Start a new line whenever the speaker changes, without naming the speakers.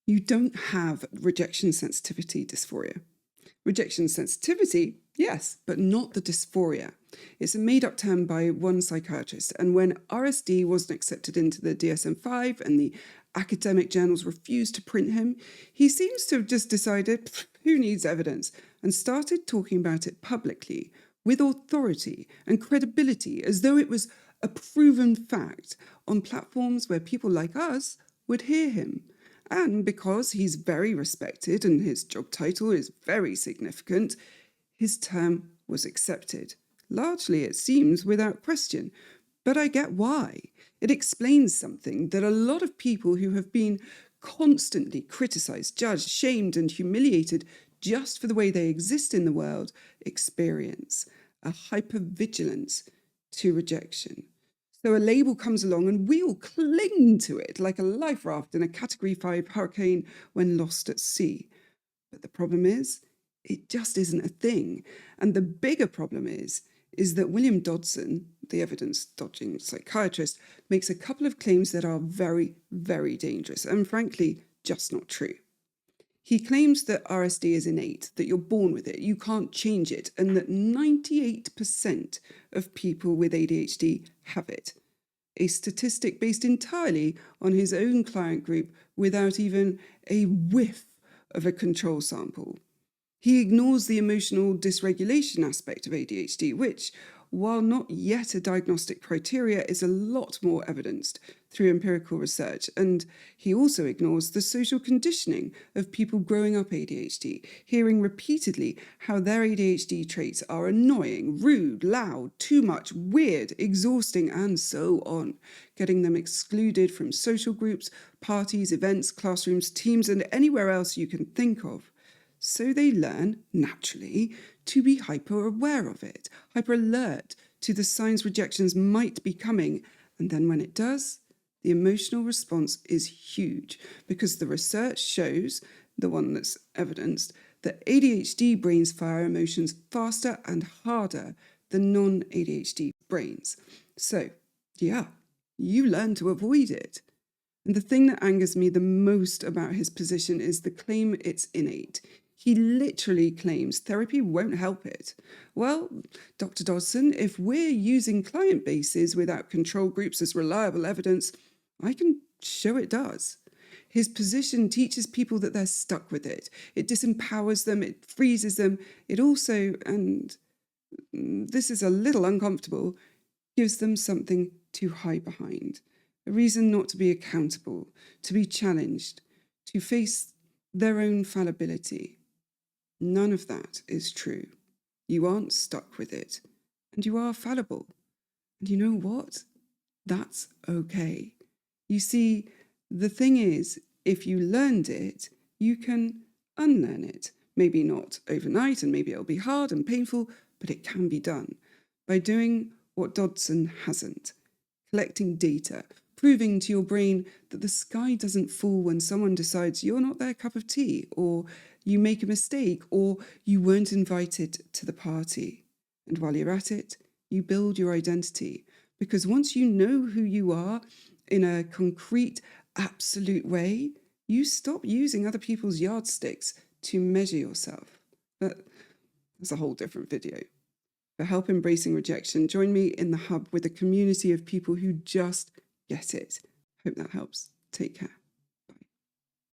You don't have rejection sensitivity dysphoria. Rejection sensitivity, yes, but not the dysphoria. It's a made-up term by one psychiatrist, and when RSD wasn't accepted into the DSM-5 and the academic journals refused to print him, he seems to have just decided, who needs evidence, and started talking about it publicly, with authority and credibility, as though it was a proven fact on platforms where people like us would hear him. And because he's very respected and his job title is very significant, his term was accepted. Largely, it seems, without question. But I get why. It explains something that a lot of people who have been constantly criticised, judged, shamed, and humiliated just for the way they exist in the world experience: a hypervigilance to rejection. So a label comes along and we all cling to it like a life raft in a Category 5 hurricane when lost at sea. But the problem is, it just isn't a thing. And the bigger problem is that William Dodson, the evidence-dodging psychiatrist, makes a couple of claims that are very, very dangerous and frankly, just not true. He claims that RSD is innate, that you're born with it, you can't change it, and that 98% of people with ADHD have it. A statistic based entirely on his own client group without even a whiff of a control sample. He ignores the emotional dysregulation aspect of ADHD, which, while not yet a diagnostic criteria, is a lot more evidenced through empirical research. And he also ignores the social conditioning of people growing up ADHD, hearing repeatedly how their ADHD traits are annoying, rude, loud, too much, weird, exhausting, and so on, getting them excluded from social groups, parties, events, classrooms, teams, and anywhere else you can think of. So they learn, naturally, to be hyper-aware of it, hyper-alert to the signs rejections might be coming. And then when it does, the emotional response is huge because the research shows, the one that's evidenced, that ADHD brains fire emotions faster and harder than non-ADHD brains. So, yeah, you learn to avoid it. And the thing that angers me the most about his position is the claim it's innate. He literally claims therapy won't help it. Well, Dr. Dodson, if we're using client bases without control groups as reliable evidence, I can show it does. His position teaches people that they're stuck with it. It disempowers them, it freezes them. It also, and this is a little uncomfortable, gives them something to hide behind. A reason not to be accountable, to be challenged, to face their own fallibility. None of that is true. You aren't stuck with it, and you are fallible. And you know what? That's okay. You see, the thing is, if you learned it, you can unlearn it. Maybe not overnight, and maybe it'll be hard and painful, but it can be done by doing what Dodson hasn't: collecting data, proving to your brain that the sky doesn't fall when someone decides you're not their cup of tea, or you make a mistake, or you weren't invited to the party. And while you're at it, you build your identity. Because once you know who you are in a concrete, absolute way, you stop using other people's yardsticks to measure yourself. But that's a whole different video. For help embracing rejection, join me in the hub with a community of people who just get it. Hope that helps. Take care.